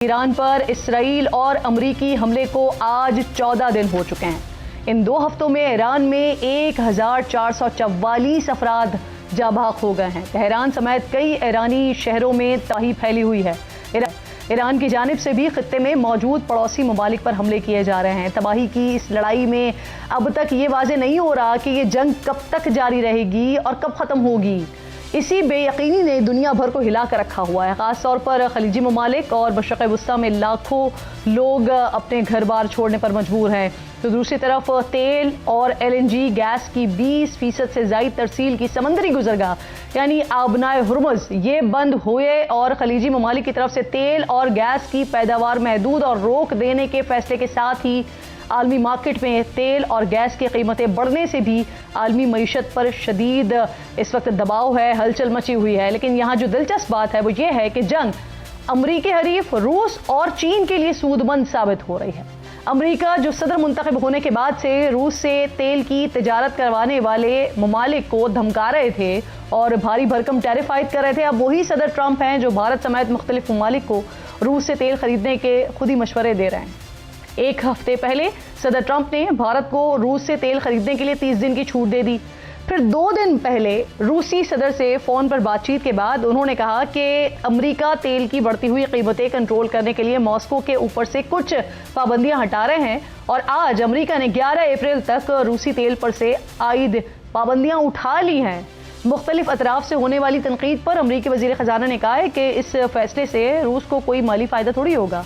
ایران پر اسرائیل اور امریکی حملے کو آج 14 دن ہو چکے ہیں۔ ان 2 ہفتوں میں ایران میں 1444 افراد جاں بحق ہو گئے ہیں۔ تہران سمیت کئی ایرانی شہروں میں تباہی پھیلی ہوئی ہے۔ ایران کی جانب سے بھی خطے میں موجود پڑوسی ممالک پر حملے کیے جا رہے ہیں۔ تباہی کی اس لڑائی میں اب تک یہ واضح نہیں ہو رہا کہ یہ جنگ کب تک جاری رہے گی اور کب ختم ہوگی۔ اسی بے یقینی نے دنیا بھر کو ہلا کر رکھا ہوا ہے، خاص طور پر خلیجی ممالک اور مشرق وسطیٰ میں لاکھوں لوگ اپنے گھر بار چھوڑنے پر مجبور ہیں، تو دوسری طرف تیل اور LNG گیس کی 20% سے زائد ترسیل کی سمندری گزرگاہ یعنی آبنائے ہرمز یہ بند ہوئے اور خلیجی ممالک کی طرف سے تیل اور گیس کی پیداوار محدود اور روک دینے کے فیصلے کے ساتھ ہی عالمی مارکیٹ میں تیل اور گیس کی قیمتیں بڑھنے سے بھی عالمی معیشت پر شدید اس وقت دباؤ ہے، ہلچل مچی ہوئی ہے۔ لیکن یہاں جو دلچسپ بات ہے وہ یہ ہے کہ جنگ امریکی حریف روس اور چین کے لیے سود مند ثابت ہو رہی ہے۔ امریکہ جو صدر منتخب ہونے کے بعد سے روس سے تیل کی تجارت کروانے والے ممالک کو دھمکا رہے تھے اور بھاری بھرکم ٹیرف عائد کر رہے تھے، اب وہی صدر ٹرمپ ہیں جو بھارت سمیت مختلف ممالک کو روس سے تیل خریدنے کے خود ہی مشورے دے رہے ہیں۔ ایک ہفتے پہلے صدر ٹرمپ نے بھارت کو روس سے تیل خریدنے کے لیے 30 دن کی چھوٹ دے دی۔ پھر 2 دن پہلے روسی صدر سے فون پر بات چیت کے بعد انہوں نے کہا کہ امریکہ تیل کی بڑھتی ہوئی قیمتیں کنٹرول کرنے کے لیے ماسکو کے اوپر سے کچھ پابندیاں ہٹا رہے ہیں، اور آج امریکہ نے 11 اپریل تک روسی تیل پر سے عائد پابندیاں اٹھا لی ہیں۔ مختلف اطراف سے ہونے والی تنقید پر امریکی وزیر خزانہ نے کہا ہے کہ اس فیصلے سے روس کو کوئی مالی فائدہ تھوڑی ہوگا۔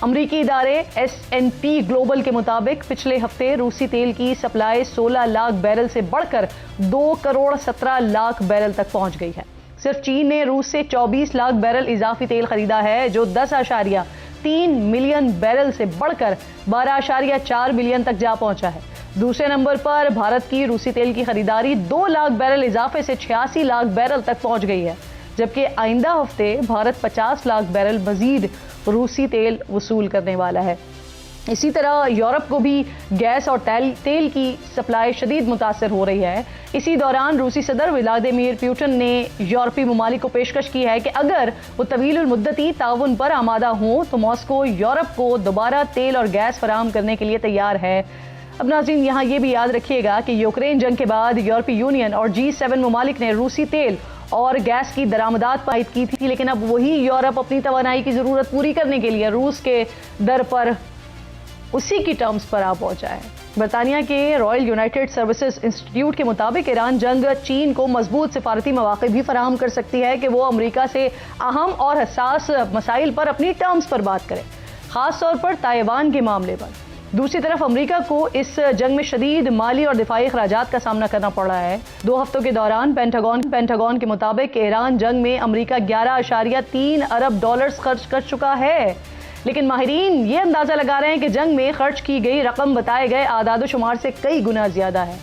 امریکی ادارے S&P گلوبل کے مطابق پچھلے ہفتے روسی تیل کی سپلائی 16 لاکھ بیرل سے بڑھ کر 2 کروڑ 17 لاکھ بیرل تک پہنچ گئی ہے۔ صرف چین نے روس سے 24 لاکھ بیرل اضافی تیل خریدا ہے، جو 10.3 ملین بیرل سے بڑھ کر 12.4 ملین تک جا پہنچا ہے۔ دوسرے نمبر پر بھارت کی روسی تیل کی خریداری 2 لاکھ بیرل اضافے سے 86 لاکھ بیرل تک پہنچ گئی ہے، جبکہ آئندہ ہفتے بھارت 50 لاکھ بیرل مزید روسی تیل وصول کرنے والا ہے۔ اسی طرح یورپ کو بھی گیس اور تیل کی سپلائی شدید متاثر ہو رہی ہے۔ اسی دوران روسی صدر ولادیمیر پوٹن نے یورپی ممالک کو پیشکش کی ہے کہ اگر وہ طویل المدتی تعاون پر آمادہ ہوں تو ماسکو یورپ کو دوبارہ تیل اور گیس فراہم کرنے کے لیے تیار ہے۔ اب ناظرین یہاں یہ بھی یاد رکھیے گا کہ یوکرین جنگ کے بعد یورپی یونین اور G7 ممالک نے روسی تیل اور گیس کی درآمدات عائد کی تھی، لیکن اب وہی یورپ اپنی توانائی کی ضرورت پوری کرنے کے لیے روس کے در پر اسی کی ٹرمز پر آ پہنچا ہے۔ برطانیہ کے رائل یونائٹڈ سروسز انسٹیٹیوٹ کے مطابق ایران جنگ چین کو مضبوط سفارتی مواقع بھی فراہم کر سکتی ہے کہ وہ امریکہ سے اہم اور حساس مسائل پر اپنی ٹرمز پر بات کرے، خاص طور پر تائیوان کے معاملے پر۔ دوسری طرف امریکہ کو اس جنگ میں شدید مالی اور دفاعی اخراجات کا سامنا کرنا پڑ رہا ہے۔ 2 ہفتوں کے دوران پینٹاگون کے مطابق ایران جنگ میں امریکہ 11.3 ارب ڈالرز خرچ کر چکا ہے، لیکن ماہرین یہ اندازہ لگا رہے ہیں کہ جنگ میں خرچ کی گئی رقم بتائے گئے اعداد و شمار سے کئی گنا زیادہ ہے۔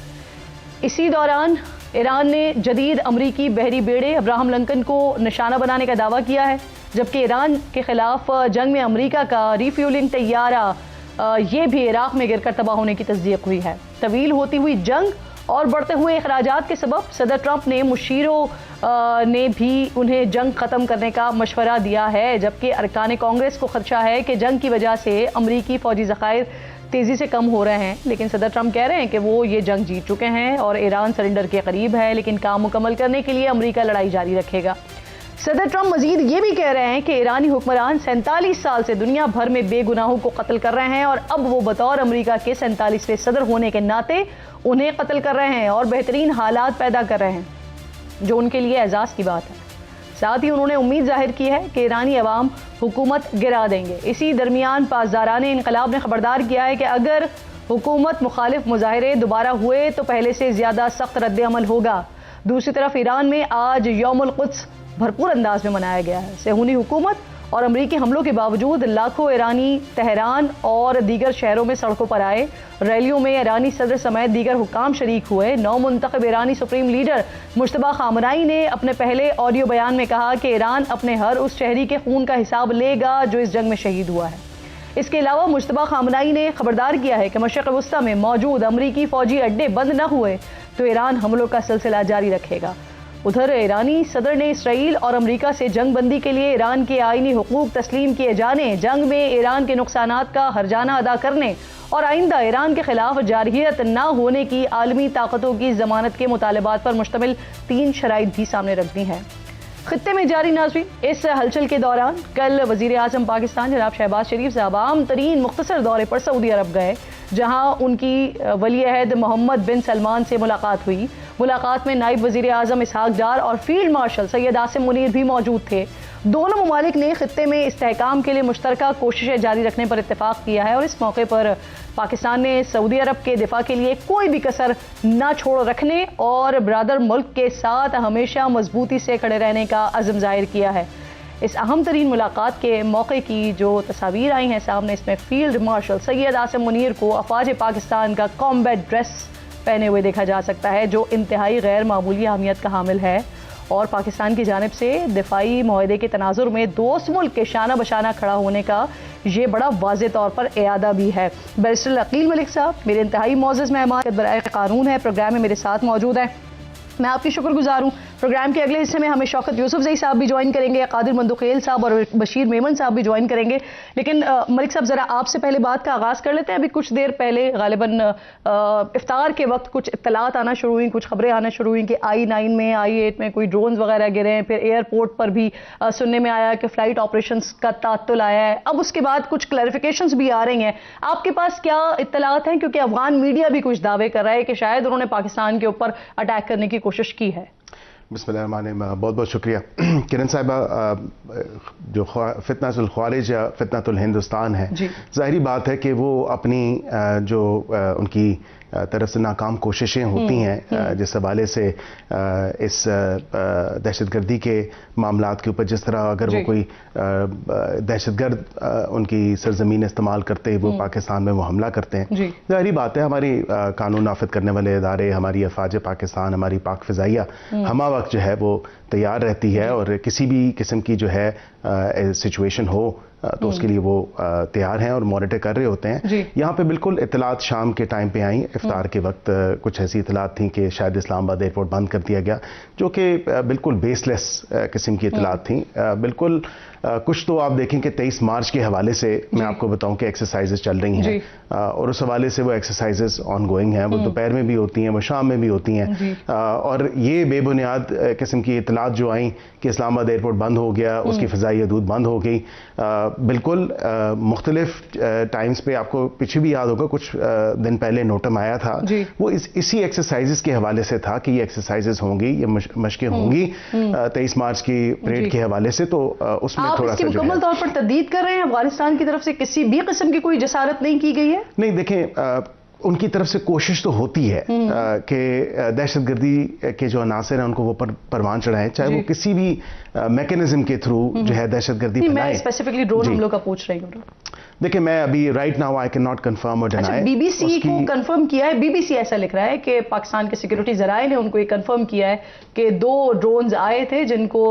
اسی دوران ایران نے جدید امریکی بحری بیڑے ابراہم لنکن کو نشانہ بنانے کا دعویٰ کیا ہے، جبکہ ایران کے خلاف جنگ میں امریکہ کا ری فیولنگ طیارہ یہ بھی عراق میں گر کر تباہ ہونے کی تصدیق ہوئی ہے۔ طویل ہوتی ہوئی جنگ اور بڑھتے ہوئے اخراجات کے سبب صدر ٹرمپ نے مشیروں نے بھی انہیں جنگ ختم کرنے کا مشورہ دیا ہے، جبکہ ارکان کانگریس کو خدشہ ہے کہ جنگ کی وجہ سے امریکی فوجی ذخائر تیزی سے کم ہو رہے ہیں، لیکن صدر ٹرمپ کہہ رہے ہیں کہ وہ یہ جنگ جیت چکے ہیں اور ایران سرنڈر کے قریب ہے، لیکن کام مکمل کرنے کے لیے امریکہ لڑائی جاری رکھے گا۔ صدر ٹرمپ مزید یہ بھی کہہ رہے ہیں کہ ایرانی حکمران 47 سال سے دنیا بھر میں بے گناہوں کو قتل کر رہے ہیں، اور اب وہ بطور امریکہ کے 47ویں صدر ہونے کے ناطے انہیں قتل کر رہے ہیں اور بہترین حالات پیدا کر رہے ہیں، جو ان کے لیے اعزاز کی بات ہے۔ ساتھ ہی انہوں نے امید ظاہر کی ہے کہ ایرانی عوام حکومت گرا دیں گے۔ اسی درمیان پاسداران انقلاب نے خبردار کیا ہے کہ اگر حکومت مخالف مظاہرے دوبارہ ہوئے تو پہلے سے زیادہ سخت رد عمل ہوگا۔ دوسری طرف ایران میں آج یوم القدس بھرپور انداز میں منایا گیا ہے۔ صہیونی حکومت اور امریکی حملوں کے باوجود لاکھوں ایرانی تہران اور دیگر شہروں میں سڑکوں پر آئے۔ ریلیوں میں ایرانی صدر سمیت دیگر حکام شریک ہوئے۔ نو منتخب ایرانی سپریم لیڈر مجتبیٰ خامنہئی نے اپنے پہلے آڈیو بیان میں کہا کہ ایران اپنے ہر اس شہری کے خون کا حساب لے گا جو اس جنگ میں شہید ہوا ہے۔ اس کے علاوہ مجتبیٰ خامنہئی نے خبردار کیا ہے کہ مشرق وسطیٰ میں موجود امریکی فوجی اڈے بند نہ ہوئے تو ایران حملوں کا سلسلہ جاری رکھے گا۔ ادھر ایرانی صدر نے اسرائیل اور امریکہ سے جنگ بندی کے لیے ایران کے آئینی حقوق تسلیم کیے جانے، جنگ میں ایران کے نقصانات کا ہرجانہ ادا کرنے اور آئندہ ایران کے خلاف جارحیت نہ ہونے کی عالمی طاقتوں کی ضمانت کے مطالبات پر مشتمل 3 شرائط بھی سامنے رکھ دی ہیں۔ خطے میں جاری ناظرین اس ہلچل کے دوران کل وزیر اعظم پاکستان جناب شہباز شریف صاحب عام ترین مختصر دورے پر سعودی عرب گئے، جہاں ان کی ولی عہد محمد بن سلمان سے ملاقات ہوئی۔ ملاقات میں نائب وزیر اعظم اسحاق ڈار اور فیلڈ مارشل سید عاصم منیر بھی موجود تھے۔ دونوں ممالک نے خطے میں استحکام کے لیے مشترکہ کوششیں جاری رکھنے پر اتفاق کیا ہے اور اس موقع پر پاکستان نے سعودی عرب کے دفاع کے لیے کوئی بھی کسر نہ چھوڑ رکھنے اور برادر ملک کے ساتھ ہمیشہ مضبوطی سے کھڑے رہنے کا عزم ظاہر کیا ہے۔ اس اہم ترین ملاقات کے موقع کی جو تصاویر آئی ہیں سامنے، اس میں فیلڈ مارشل سید عاصم منیر کو افواج پاکستان کا کامبیٹ ڈریس پہنے ہوئے دیکھا جا سکتا ہے، جو انتہائی غیر معمولی اہمیت کا حامل ہے اور پاکستان کی جانب سے دفاعی معاہدے کے تناظر میں دوست ملک کے شانہ بشانہ کھڑا ہونے کا یہ بڑا واضح طور پر اعادہ بھی ہے۔ بیرسٹر عقیل ملک صاحب میرے انتہائی معزز مہمان برائے قانون ہے، پروگرام میں میرے ساتھ موجود ہیں، میں آپ کی شکر گزار ہوں۔ پروگرام کے اگلے حصے میں ہمیں شوکت یوسف زئی صاحب بھی جوائن کریں گے، قادر مندوخیل صاحب اور بشیر میمن صاحب بھی جوائن کریں گے، لیکن ملک صاحب ذرا آپ سے پہلے بات کا آغاز کر لیتے ہیں۔ ابھی کچھ دیر پہلے غالباً افطار کے وقت کچھ اطلاعات آنا شروع ہوئیں، کچھ خبریں آنا شروع ہوئیں کہ I-9 میں I-8 میں کوئی ڈرونز وغیرہ گرے ہیں، پھر ایئرپورٹ پر بھی سننے میں آیا کہ فلائٹ آپریشنز کا تعطل آیا ہے، اب اس کے بعد کچھ کلیریفیکیشنز بھی آ رہی ہیں۔ آپ کے پاس کیا اطلاعات ہیں؟ کیونکہ افغان میڈیا بھی کچھ دعوے کر رہا ہے کہ شاید انہوں نے پاکستان کے اوپر اٹیک کرنے کی کوشش کی ہے۔ بسم اللہ الرحمن الرحیم، بہت بہت شکریہ کرن صاحبہ۔ جو فتنۃ الخوارج یا فتنۃ الہندوستان ہے، ظاہری بات ہے کہ وہ اپنی جو ان کی طرف سے ناکام کوششیں ہوتی ہیں جس حوالے سے اس دہشت گردی کے معاملات کے اوپر، جس طرح اگر وہ کوئی دہشت گرد ان کی سرزمین استعمال کرتے وہ پاکستان میں وہ حملہ کرتے ہیں، ظاہری بات ہے ہماری قانون نافذ کرنے والے ادارے، ہماری افواج پاکستان، ہماری پاک فضائیہ ہمہ وقت جو ہے وہ تیار رہتی ہے اور کسی بھی قسم کی جو ہے سچویشن ہو تو اس کے لیے وہ تیار ہیں اور مانیٹر کر رہے ہوتے ہیں۔ یہاں پہ بالکل اطلاعات شام کے ٹائم پہ آئیں، افطار کے وقت کچھ ایسی اطلاعات تھیں کہ شاید اسلام آباد ایئرپورٹ بند کر دیا گیا، جو کہ بالکل بیس لیس قسم کی اطلاعات تھیں۔ بالکل کچھ تو آپ دیکھیں کہ 23 مارچ کے حوالے سے میں آپ کو بتاؤں کہ ایکسرسائزز چل رہی ہیں اور اس حوالے سے وہ ایکسرسائزز آن گوئنگ ہیں، وہ دوپہر میں بھی ہوتی ہیں، وہ شام میں بھی ہوتی ہیں، اور یہ بے بنیاد قسم کی اطلاعات جو آئیں کہ اسلام آباد ایئرپورٹ بند ہو گیا، اس کی فضائی حدود بند ہو گئی، بالکل مختلف ٹائمز پہ آپ کو پیچھے بھی یاد ہوگا کچھ دن پہلے نوٹم آیا تھا، وہ اسی ایکسرسائزز کے حوالے سے تھا کہ یہ ایکسرسائزز ہوں گی، یہ مشقیں ہوں گی 23 مارچ کی پریڈ کے حوالے سے، تو اس میں آپ اس کی مکمل طور پر تردید کر رہے ہیں؟ افغانستان کی طرف سے کسی بھی قسم کی کوئی جسارت نہیں کی گئی ہے؟ نہیں، دیکھیں ان کی طرف سے کوشش تو ہوتی ہے کہ دہشت گردی کے جو عناصر ہیں ان کو وہ پروان چڑھائیں، چاہے وہ کسی بھی میکینزم کے تھرو جو ہے دہشت گردی پھیلائیں۔ میں اسپیسیفکلی ڈرون حملوں کا پوچھ رہی ہوں۔ دیکھیں میں ابھی right now I can not confirm اور ڈینائی۔ بی بی سی کو کنفرم کیا ہے، بی بی سی ایسا لکھ رہا ہے کہ پاکستان کے سیکورٹی ذرائع نے ان کو یہ کنفرم کیا ہے کہ 2 ڈرونز آئے تھے جن کو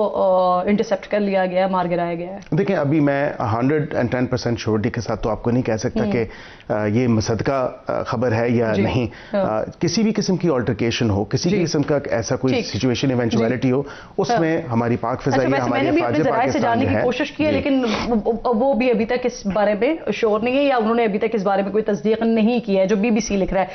انٹرسپٹ کر لیا گیا، مار گرایا گیا ہے۔ دیکھیں ابھی میں 110% شیورٹی کے ساتھ تو آپ کو نہیں کہہ سکتا کہ یہ مصدقہ خبر ہے یا نہیں۔ کسی بھی قسم کی آلٹرکیشن ہو، کسی بھی قسم کا ایسا کوئی سچویشن ایونچویلٹی ہو، اس میں ہماری پاک فضائیہ، ہماری افواج ذرائع سے جاننے کی کوشش کی ہے، لیکن وہ بھی ابھی تک اس بارے میں شور نہیں ہے یا انہوں نے ابھی تک اس بارے میں کوئی تصدیق نہیں کی ہے، جو بی بی سی لکھ رہا ہے۔